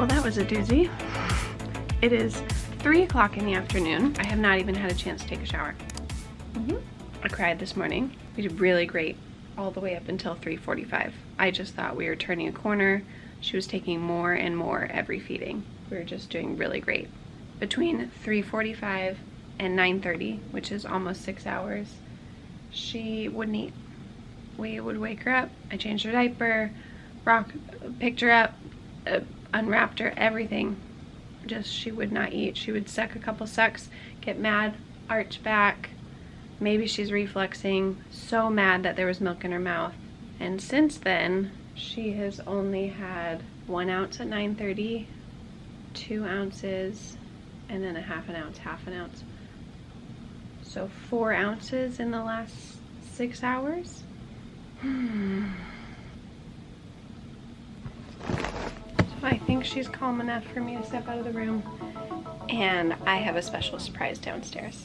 Well, that was a doozy. It is 3 o'clock in the afternoon. I have not even had a chance to take a shower. I cried this morning. We did really great all the way up until 3:45. I just thought we were turning a corner. She was taking more and more every feeding. We were just doing really great. Between 3:45 and 9:30, which is almost 6 hours, she wouldn't eat. We would wake her up. I changed her diaper, picked her up, unwrapped her, everything. Just, she would not eat. She would suck a couple sucks, get mad, arch back. Maybe she's refluxing, so mad that there was milk in her mouth. And since then, she has only had 1 ounce at 9:30, 2 ounces, and then a half an ounce. So 4 ounces in the last 6 hours. I think she's calm enough for me to step out of the room, and I have a special surprise downstairs.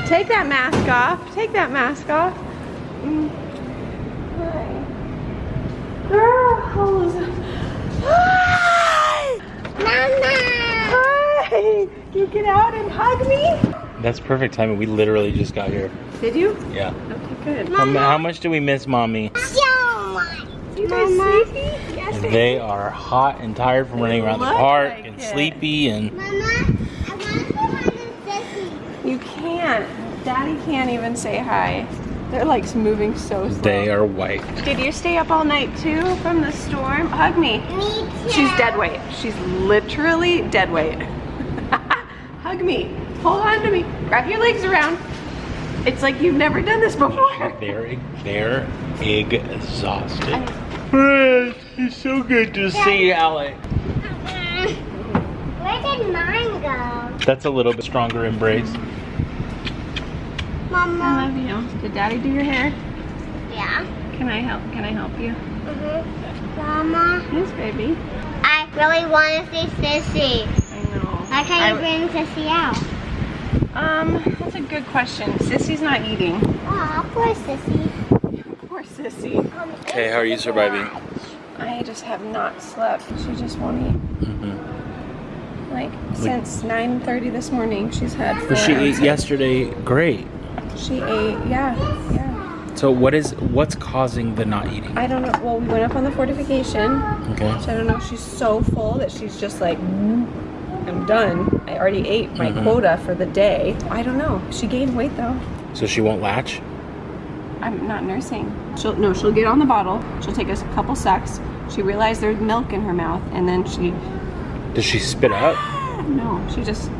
Take that mask off. Take that mask off. Hi. Girls. Hi. Mama. Hi. You get out and hug me? That's perfect timing. We literally just got here. Did you? Yeah. Okay, good. How much do we miss Mommy? So much. You guys sleepy? Yes. They are hot and tired from running around the park like and it. sleepy and... Mama, I want to say hi to Sissy. You can't. Daddy can't even say hi. They're like moving so slow. They are white. Did you stay up all night too from the storm? Hug me. Me too. She's dead weight. She's literally dead weight. Hug me. Hold on to me. Wrap your legs around. It's like you've never done this before. They're exhausted. It's so good to see Alec. Where did mine go? That's a little bit stronger embrace. Mama. I love you. Did Daddy do your hair? Yeah. Can I help? Can I help you? Mama. Yes, baby. I really want to see Sissy. I know. Why can't you bring Sissy out? That's a good question. Sissy's not eating. Oh, poor Sissy. Poor Sissy. Okay, how are you surviving? I just have not slept. She just won't eat. Like, since 9:30 this morning, she's had 4 But she ate ounces. yesterday great. She ate, yeah. So what's causing the not eating? I don't know. Well, we went up on the fortification. Okay. So I don't know if she's so full that she's just like, I'm done. I already ate my quota for the day. I don't know. She gained weight though. So she won't latch? I'm not nursing. She'll get on the bottle. She'll take us a couple sucks. She realized there's milk in her mouth, and then she... Does she spit out? No, she just...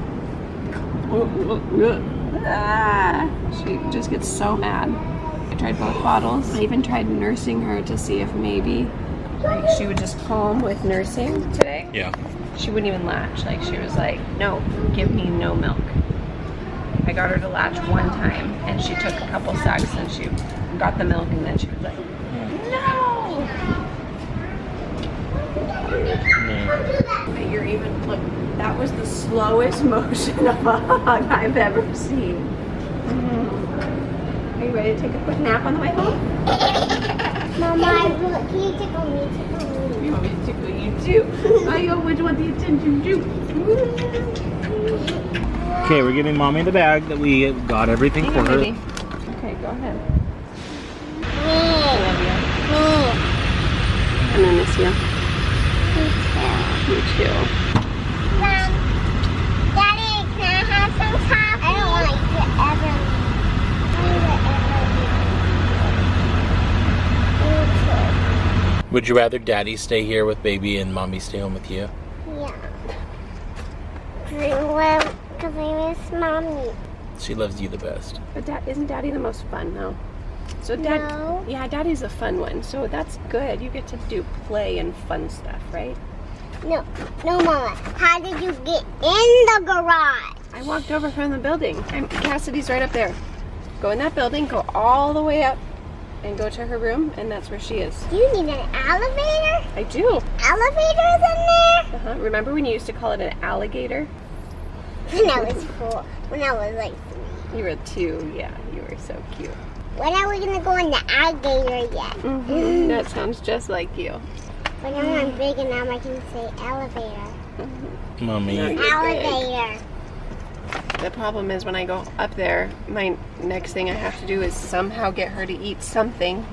She just gets so mad. I tried both bottles. I even tried nursing her to see if maybe like she would just calm with nursing today. Yeah. She wouldn't even latch. Like, she was like, no, give me no milk. I got her to latch one time, and she took a couple sucks, and she got the milk, and then she was like, no! But you're even, look, that was the slowest motion of a hug I've ever seen. Are you ready to take a quick nap on the way home? Mama, can you tickle me? You want me to tickle you too? I always want the attention too. Okay, we're giving Mommy the bag that we got everything for her. Baby. Okay, go ahead. I love you. I miss you. Me too. Daddy, can I have some coffee? I don't want to ever. Would you rather Daddy stay here with Baby and Mommy stay home with you? Yeah. Because I miss Mommy. She loves you the best. But isn't Daddy the most fun though? So No. Yeah, Daddy's a fun one. So that's good. You get to do play and fun stuff, right? No, Mama. How did you get in the garage? I walked over from the building. Cassidy's right up there. Go in that building, go all the way up and go to her room, and that's where she is. You need an elevator? I do. Elevators in there? Remember when you used to call it an alligator? When I was 4. When I was like 3. You were 2, yeah. You were so cute. When are we gonna go in the alligator yet? That sounds just like you. But now I'm big and now I can say elevator. Mommy. Alligator. The problem is when I go up there, my next thing I have to do is somehow get her to eat something.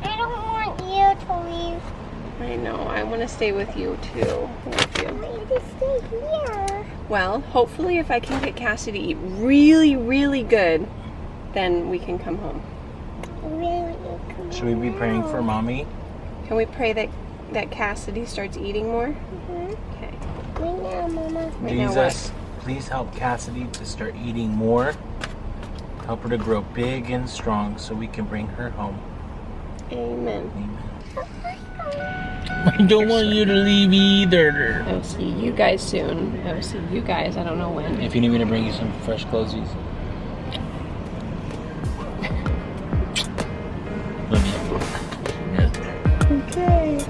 I don't want you to leave. I know, I want to stay with you too. Thank you. I want you to stay here. Well, hopefully if I can get Cassie to eat really, really good, then we can come home. I really want you to come Should we be praying for Mommy? Can we pray that Cassidy starts eating more? Okay. Right now, Mama. Right now Jesus, please help Cassidy to start eating more. Help her to grow big and strong so we can bring her home. Amen. Amen. I don't want you to leave either. I will see you guys soon. I will see you guys, I don't know when. If you need me to bring you some fresh clothesies. Love you. Yeah. Okay.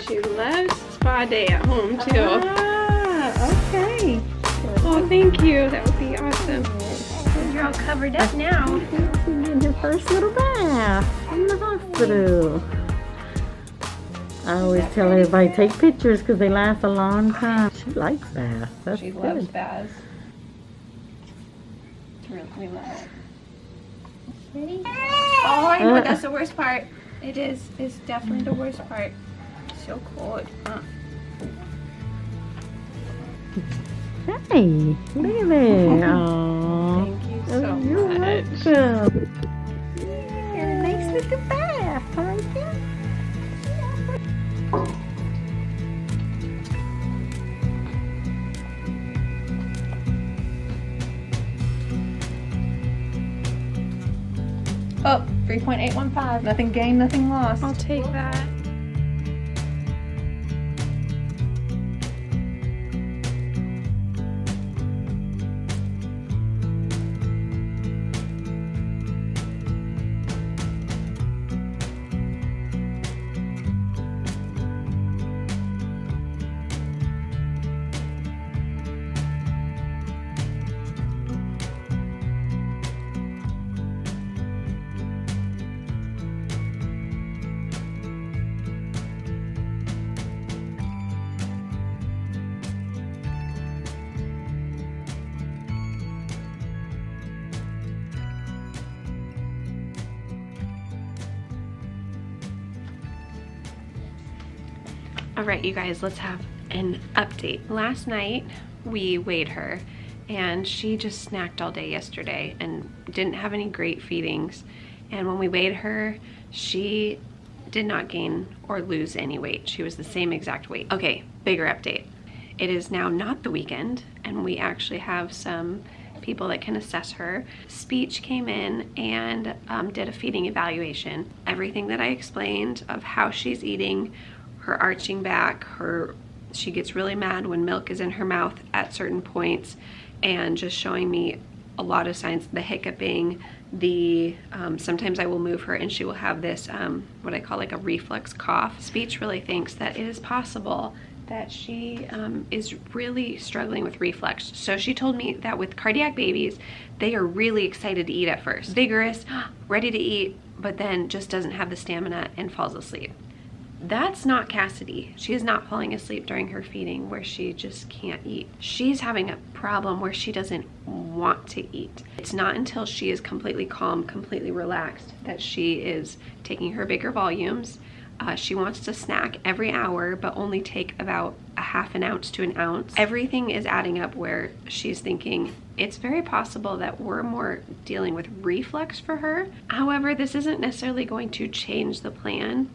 She loves spa day at home too. Ah, okay. Oh, thank you. That would be awesome. You're all covered up now. She's in her first little bath in the hospital. I always tell everybody take pictures because they last a long time. She likes baths. That's She good. loves baths. We love it. Oh, I know. That's the worst part. It is. It's definitely the worst part. So cold. Hey, look at there. Aww. Thank you so You're much. welcome. Yeah, a nice little bath right there. Oh, 3.815. Nothing gained, nothing lost. I'll take that. All right, you guys, let's have an update. Last night we weighed her and she just snacked all day yesterday and didn't have any great feedings. And when we weighed her, she did not gain or lose any weight. She was the same exact weight. Okay, bigger update. It is now not the weekend and we actually have some people that can assess her. Speech came in and did a feeding evaluation. Everything that I explained of how she's eating, her arching back, she gets really mad when milk is in her mouth at certain points, and just showing me a lot of signs, the hiccuping, sometimes I will move her and she will have this, what I call like a reflex cough. Speech really thinks that it is possible that she is really struggling with reflux. So she told me that with cardiac babies, they are really excited to eat at first. Vigorous, ready to eat, but then just doesn't have the stamina and falls asleep. That's not Cassidy. She is not falling asleep during her feeding where she just can't eat. She's having a problem where she doesn't want to eat. It's not until she is completely calm, completely relaxed, that she is taking her bigger volumes, She wants to snack every hour, but only take about a half an ounce to an ounce. Everything is adding up where she's thinking it's very possible that we're more dealing with reflux for her. However, this isn't necessarily going to change the plan.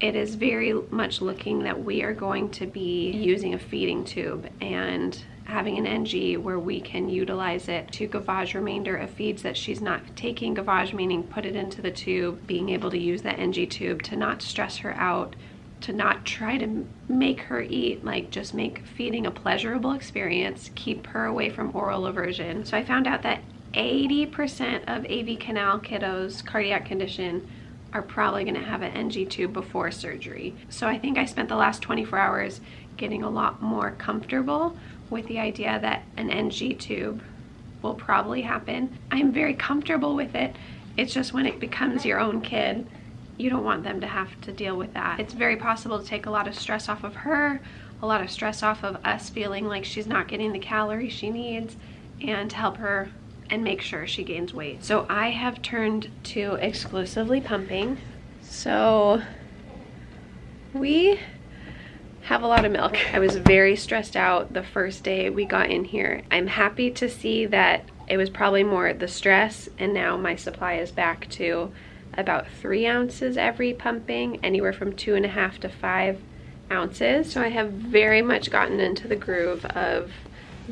It is very much looking that we are going to be using a feeding tube and having an NG where we can utilize it to gavage remainder of feeds that she's not taking. Gavage meaning put it into the tube, being able to use that NG tube to not stress her out, to not try to make her eat, like just make feeding a pleasurable experience, keep her away from oral aversion. So I found out that 80% of AV canal kiddos, cardiac condition, are probably gonna have an NG tube before surgery. So I think I spent the last 24 hours getting a lot more comfortable with the idea that an NG tube will probably happen. I'm very comfortable with it. It's just when it becomes your own kid, you don't want them to have to deal with that. It's very possible to take a lot of stress off of her, a lot of stress off of us feeling like she's not getting the calories she needs, and to help her and make sure she gains weight. So I have turned to exclusively pumping. So we have a lot of milk. I was very stressed out the first day we got in here. I'm happy to see that it was probably more the stress, and now my supply is back to about 3 ounces every pumping, anywhere from 2.5 to 5 ounces. So I have very much gotten into the groove of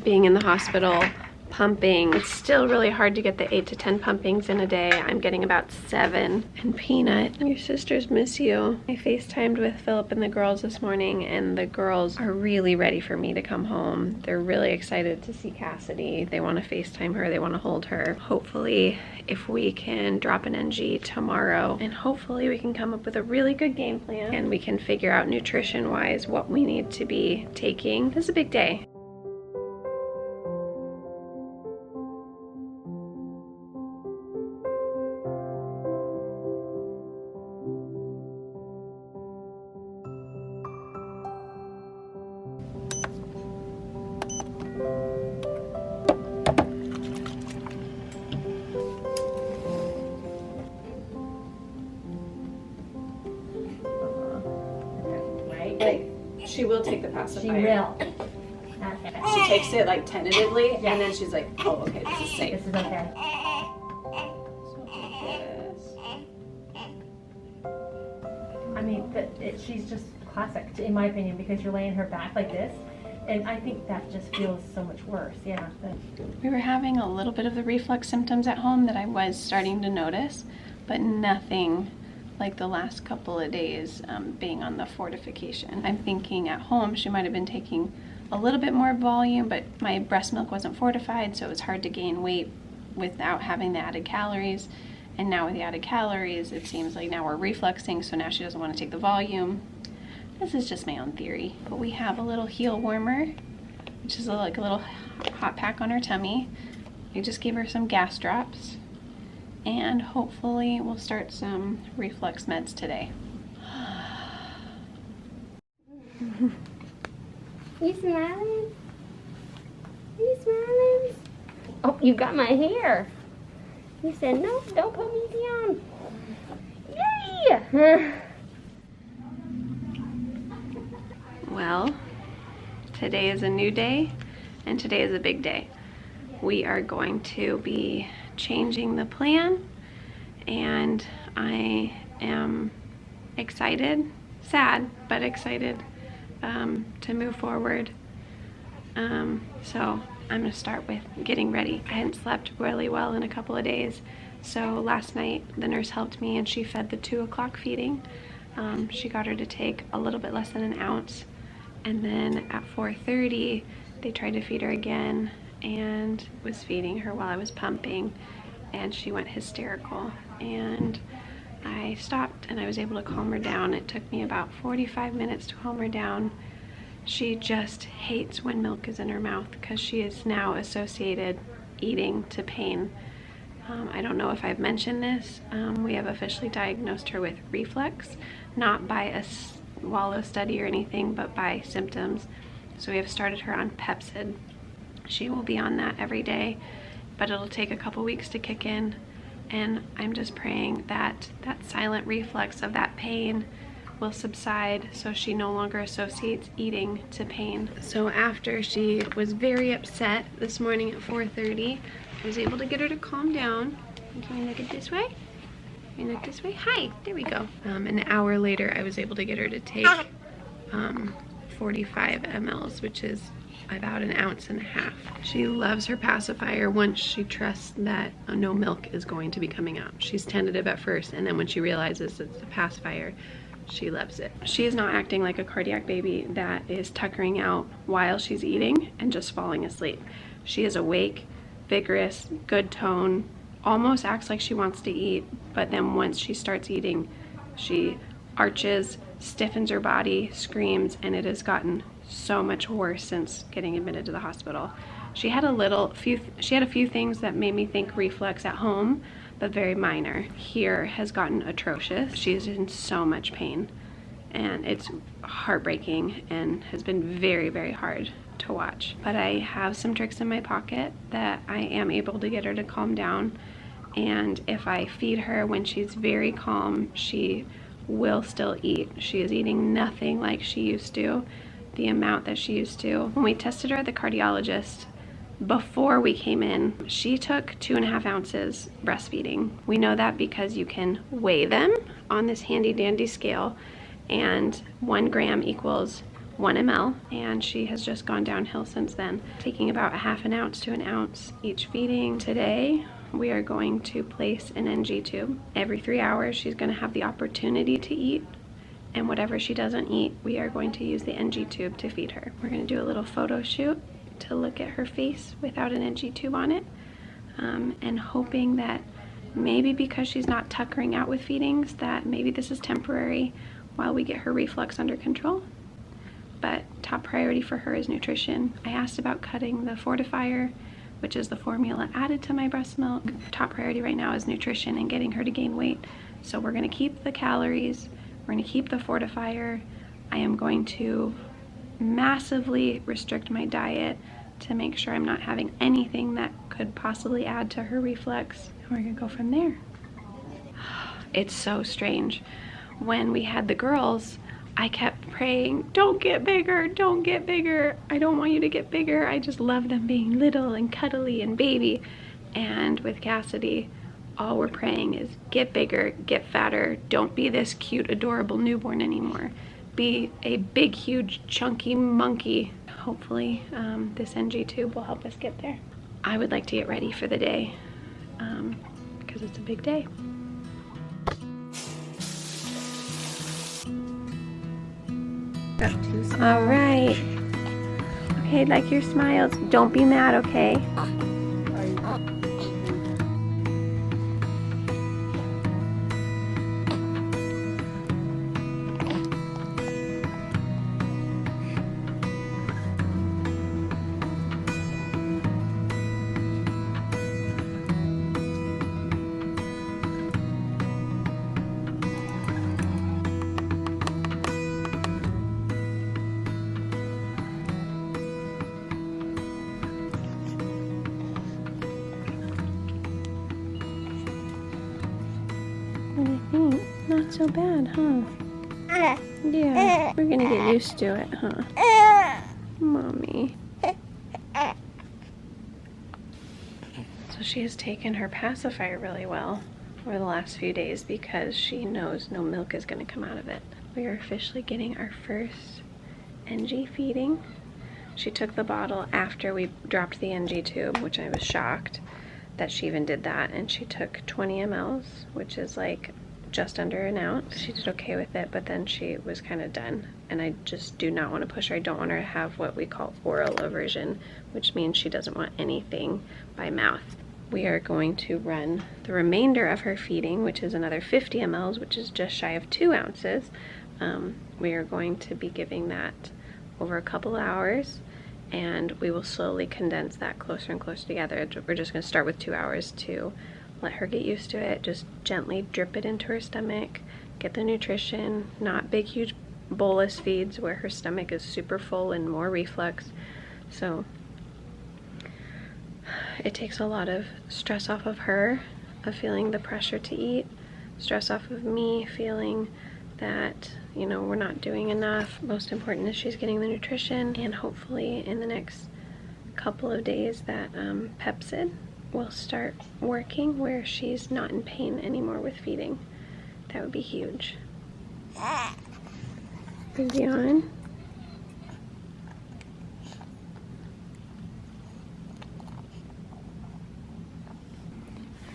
being in the hospital, pumping. It's still really hard to get the 8 to 10 pumpings in a day. I'm getting about 7. And Peanut, your sisters miss you. I FaceTimed with Philip and the girls this morning, and the girls are really ready for me to come home. They're really excited to see Cassidy. They want to FaceTime her, they want to hold her. Hopefully, if we can drop an NG tomorrow, and hopefully we can come up with a really good game plan, and we can figure out nutrition-wise what we need to be taking. This is a big day. She will take the pacifier. She will. She takes it like tentatively, and then she's like, oh, okay, this is safe. This is okay. I mean, she's just classic, in my opinion, because you're laying her back like this, and I think that just feels so much worse. Yeah. We were having a little bit of the reflux symptoms at home that I was starting to notice, but nothing like the last couple of days being on the fortification. I'm thinking at home she might have been taking a little bit more volume, but my breast milk wasn't fortified, so it was hard to gain weight without having the added calories. And now with the added calories, it seems like now we're refluxing, so now she doesn't want to take the volume. This is just my own theory. But we have a little heel warmer, which is like a little hot pack on her tummy. We just gave her some gas drops, and hopefully we'll start some reflux meds today. You smiling? You smiling? Oh, you got my hair. You said no, don't put me down. Yay! Well, today is a new day, and today is a big day. We are going to be changing the plan, and I am excited, sad, but excited to move forward. So I'm gonna start with getting ready. I hadn't slept really well in a couple of days, so last night the nurse helped me and she fed the 2 o'clock feeding. She got her to take a little bit less than an ounce, and then at 4:30 they tried to feed her again and was feeding her while I was pumping, and she went hysterical, and I stopped and I was able to calm her down. It took me about 45 minutes to calm her down. She just hates when milk is in her mouth because she is now associated eating to pain. I don't know if I've mentioned this. We have officially diagnosed her with reflux, not by a swallow study or anything, but by symptoms. So we have started her on Pepcid. She will be on that every day, but it'll take a couple weeks to kick in. And I'm just praying that that silent reflex of that pain will subside so she no longer associates eating to pain. So after she was very upset this morning at 4:30, I was able to get her to calm down. Can we look at this way? Can we look this way? Hi, there we go. An hour later, I was able to get her to take 45 mLs, which is about 1.5 ounces. She loves her pacifier once she trusts that no milk is going to be coming out. She's tentative at first, and then when she realizes it's a pacifier, she loves it. She is not acting like a cardiac baby that is tuckering out while she's eating and just falling asleep. She is awake, vigorous, good tone, almost acts like she wants to eat, but then once she starts eating, she arches, stiffens her body, screams, and it has gotten so much worse since getting admitted to the hospital. She had a few things that made me think reflux at home, but very minor. Here has gotten atrocious. She is in so much pain, and it's heartbreaking and has been very, very hard to watch. But I have some tricks in my pocket that I am able to get her to calm down, and if I feed her when she's very calm, she will still eat. She is eating nothing like she used to, the amount that she used to. When we tested her at the cardiologist, before we came in, she took 2.5 ounces breastfeeding. We know that because you can weigh them on this handy dandy scale, and 1 gram equals 1 ml, and she has just gone downhill since then, taking about 1/2 ounce to 1 ounce each feeding. Today, we are going to place an NG tube. Every 3 hours, she's going to have the opportunity to eat, and whatever she doesn't eat, we are going to use the NG tube to feed her. We're going to do a little photo shoot to look at her face without an NG tube on it, and hoping that maybe because she's not tuckering out with feedings, that maybe this is temporary while we get her reflux under control. But top priority for her is nutrition. I asked about cutting the fortifier, which is the formula added to my breast milk. Top priority right now is nutrition and getting her to gain weight. So we're going to keep the calories, we're going to keep the fortifier. I am going to massively restrict my diet to make sure I'm not having anything that could possibly add to her reflux. And we're going to go from there. It's so strange. When we had the girls, I kept praying, don't get bigger, don't get bigger. I don't want you to get bigger. I just love them being little and cuddly and baby. And with Cassidy, all we're praying is get bigger, get fatter. Don't be this cute, adorable newborn anymore. Be a big, huge, chunky monkey. Hopefully this NG tube will help us get there. I would like to get ready for the day because it's a big day. All right. Okay, like your smiles. Don't be mad, okay? What do you think? Not so bad, huh? Yeah, we're gonna get used to it, huh? Mommy. So she has taken her pacifier really well over the last few days because she knows no milk is gonna come out of it. We are officially getting our first NG feeding. She took the bottle after we dropped the NG tube, which I was shocked that she even did that, and she took 20 mLs, which is like just under 1 ounce. She did okay with it, but then she was kind of done, and I just do not want to push her. I don't want her to have what we call oral aversion, which means she doesn't want anything by mouth. We are going to run the remainder of her feeding, which is another 50 mLs, which is just shy of 2 ounces. We are going to be giving that over a couple hours, and we will slowly condense that closer and closer together. We're just going to start with 2 hours to let her get used to it. Just gently drip it into her stomach, get the nutrition, not big huge bolus feeds where her stomach is super full and more reflux. So it takes a lot of stress off of her, of feeling the pressure to eat, stress off of me feeling that, you know, we're not doing enough. Most important is she's getting the nutrition, and hopefully in the next couple of days that Pepsid will start working where she's not in pain anymore with feeding. That would be huge. Is he on?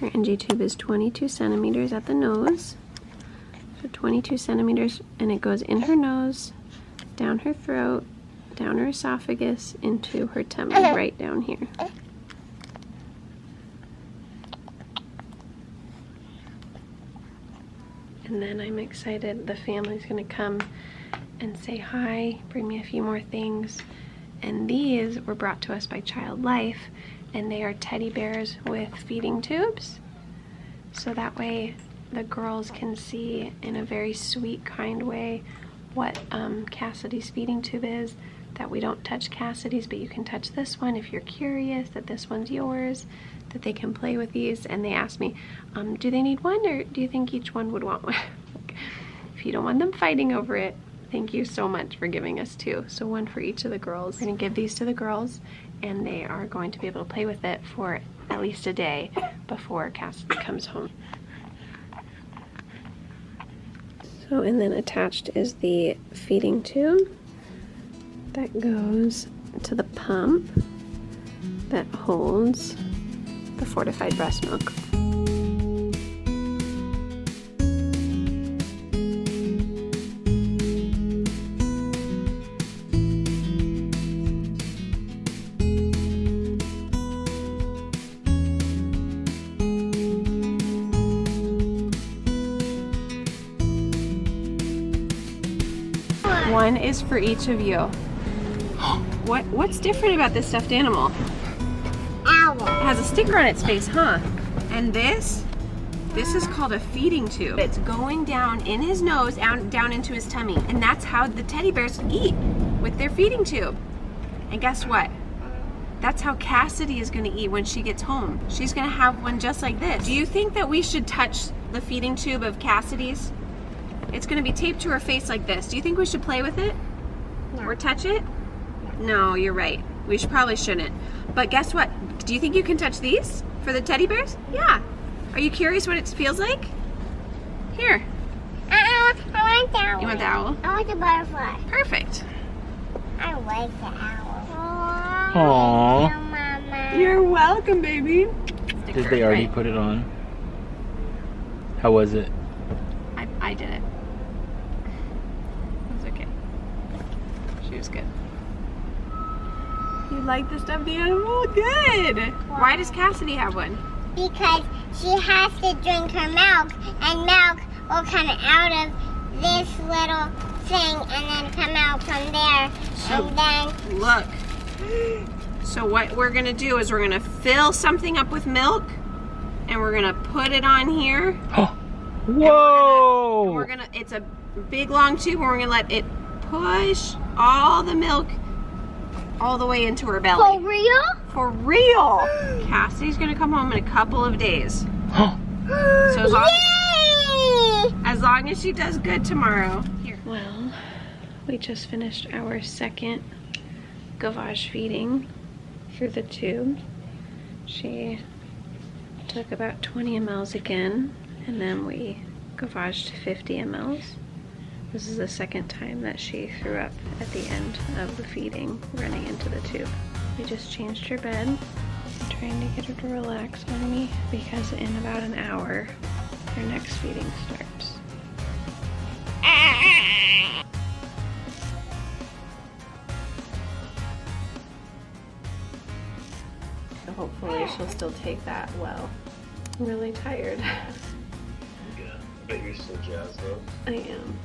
Her NG tube is 22 centimeters at the nose. So 22 centimeters, and it goes in her nose, down her throat, down her esophagus, into her tummy, right down here. And then I'm excited, the family's gonna come and say hi, bring me a few more things. And these were brought to us by Child Life, and they are teddy bears with feeding tubes. So that way the girls can see in a very sweet, kind way what Cassidy's feeding tube is, that we don't touch Cassidy's, but you can touch this one if you're curious, that this one's yours, that they can play with these. And they asked me, do they need one, or do you think each one would want one? If you don't want them fighting over it, thank you so much for giving us two. So one for each of the girls. We're gonna give these to the girls, and they are going to be able to play with it for at least a day before Cassidy comes home. So, and then attached is the feeding tube that goes to the pump that holds the fortified breast milk. One is for each of you. What's different about this stuffed animal? Owl. It has a sticker on its face, huh? And this is called a feeding tube. It's going down in his nose, down into his tummy. And that's how the teddy bears eat, with their feeding tube. And guess what? That's how Cassidy is gonna eat when she gets home. She's gonna have one just like this. Do you think that we should touch the feeding tube of Cassidy's? It's gonna be taped to her face like this. Do you think we should play with it? No. Or touch it? No, you're right. We probably shouldn't. But guess what? Do you think you can touch these for the teddy bears? Yeah. Are you curious what it feels like? Here. I want the owl. You want the owl? I want the butterfly. Perfect. I like the owl. Aww. Thank you, Mama. You're welcome, baby. Did they already put it on? How was it? I did it. It was okay. She was good. You like the stuffed animal? Good. Why does Cassidy have one? Because she has to drink her milk, and milk will come out of this little thing and then come out from there. And then Look. So what we're gonna do is we're gonna fill something up with milk, and we're gonna put it on here. Whoa! We're gonna, it's a big long tube, and we're gonna let it push all the milk all the way into her belly. for real? For real! Cassidy's gonna come home in a couple of days. So as long as she does good tomorrow. Here. Well, we just finished our second gavage feeding through the tube. She took about 20 mLs again, and then we gavaged 50 mLs. This is the second time that she threw up at the end of the feeding, running into the tube. We just changed her bed. I'm trying to get her to relax on me because in about an hour, her next feeding starts. So hopefully she'll still take that well. I'm really tired. Yeah, I bet you're still jazzed up. I am.